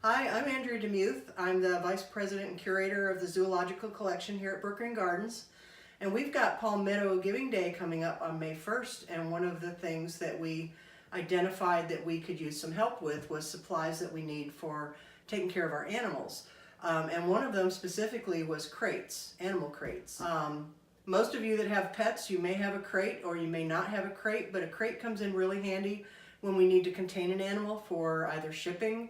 Hi, I'm Andrea Demuth. I'm the Vice President and Curator of the Zoological Collection here at Brookgreen Gardens. And we've got Palmetto Giving Day coming up on May 1st, and one of the things that we identified that we could use some help with was supplies that we need for taking care of our animals. And one of them specifically was crates, animal crates. Most of you that have pets, you may have a crate or you may not have a crate, but a crate comes in really handy when we need to contain an animal for either shipping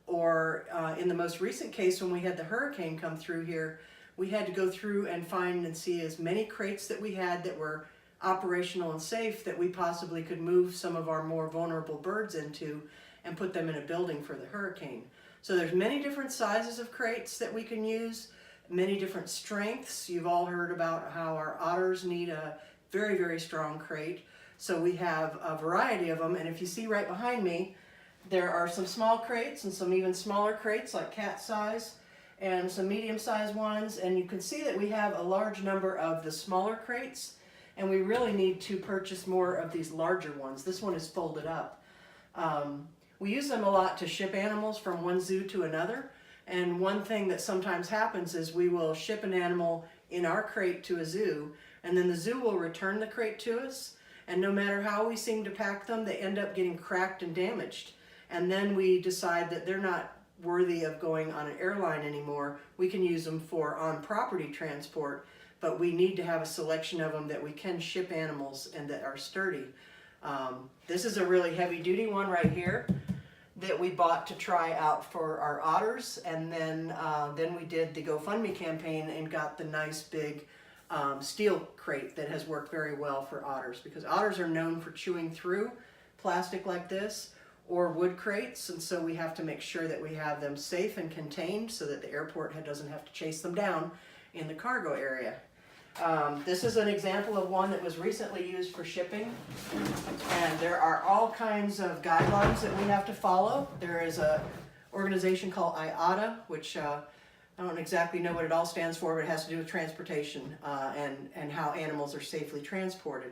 or in the most recent case when we had the hurricane come through here, we had to go through and find and see as many crates that we had that were operational and safe that we possibly could move some of our more vulnerable birds into and put them in a building for the hurricane. So there's many different sizes of crates that we can use, many different strengths. You've all heard about how our otters need a very, very strong crate. So we have a variety of them, and if you see right behind me, there are some small crates and some even smaller crates like cat size and some medium-sized ones, and you can see that we have a large number of the smaller crates, and we really need to purchase more of these larger ones. This one is folded up. We use them a lot to ship animals from one zoo to another, and one thing that sometimes happens is we will ship an animal in our crate to a zoo, and then the zoo will return the crate to us, and no matter how we seem to pack them, they end up getting cracked and damaged. And then we decide that they're not worthy of going on an airline anymore. We can use them for on-property transport, but we need to have a selection of them that we can ship animals and that are sturdy. This is a really heavy-duty one right here that we bought to try out for our otters, and then we did the GoFundMe campaign and got the nice big steel crate that has worked very well for otters, because otters are known for chewing through plastic like this or wood crates, and so we have to make sure that we have them safe and contained so that the airport doesn't have to chase them down in the cargo area. This is an example of one that was recently used for shipping, and there are all kinds of guidelines that we have to follow. There is an organization called IATA, which I don't exactly know what it all stands for, but it has to do with transportation and how animals are safely transported.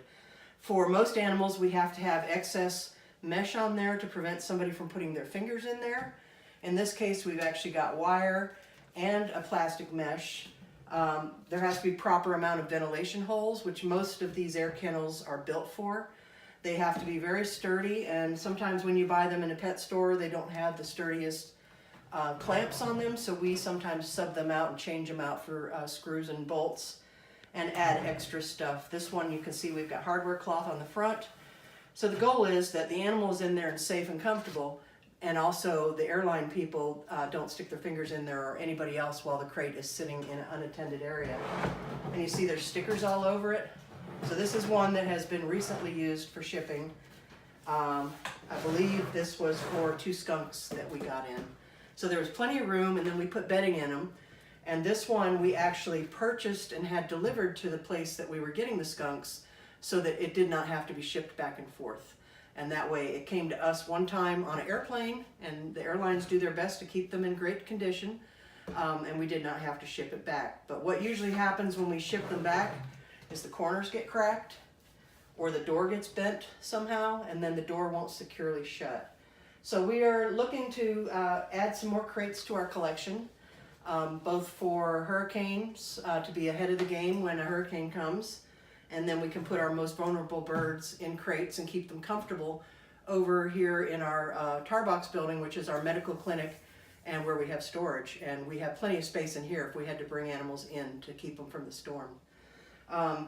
For most animals, we have to have excess mesh on there to prevent somebody from putting their fingers in there. In this case, we've actually got wire and a plastic mesh. There has to be proper amount of ventilation holes, which most of these air kennels are built for. They have to be very sturdy, and sometimes when you buy them in a pet store, they don't have the sturdiest clamps on them, so we sometimes sub them out and change them out for screws and bolts and add extra stuff. This one you can see we've got hardware cloth on the front. So the goal is that the animal is in there and safe and comfortable, and also the airline people don't stick their fingers in there or anybody else while the crate is sitting in an unattended area. And you see there's stickers all over it. So this is one that has been recently used for shipping. I believe this was for 2 skunks that we got in. So there was plenty of room, and then we put bedding in them. And this one we actually purchased and had delivered to the place that we were getting the skunks, so that it did not have to be shipped back and forth. And that way it came to us one time on an airplane, and the airlines do their best to keep them in great condition, and we did not have to ship it back. But what usually happens when we ship them back is the corners get cracked or the door gets bent somehow, and then the door won't securely shut. So we are looking to add some more crates to our collection, both for hurricanes, to be ahead of the game when a hurricane comes, and then we can put our most vulnerable birds in crates and keep them comfortable over here in our tar box building, which is our medical clinic and where we have storage. And we have plenty of space in here if we had to bring animals in to keep them from the storm.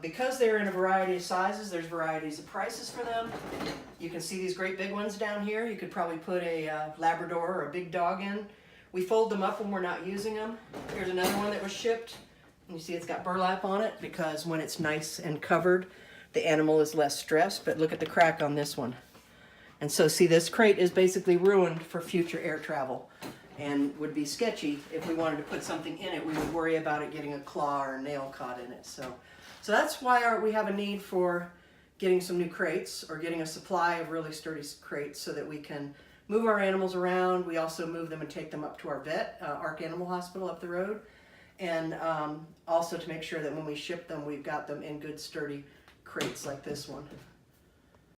Because they're in a variety of sizes, there's varieties of prices for them. You can see these great big ones down here. You could probably put a Labrador or a big dog in. We fold them up when we're not using them. Here's another one that was shipped. You see it's got burlap on it because when it's nice and covered, the animal is less stressed, but look at the crack on this one. And so see, this crate is basically ruined for future air travel and would be sketchy. If we wanted to put something in it, we would worry about it getting a claw or a nail caught in it. So that's why we have a need for getting some new crates or getting a supply of really sturdy crates so that we can move our animals around. We also move them and take them up to our vet, Ark Animal Hospital up the road. And also to make sure that when we ship them, we've got them in good sturdy crates like this one.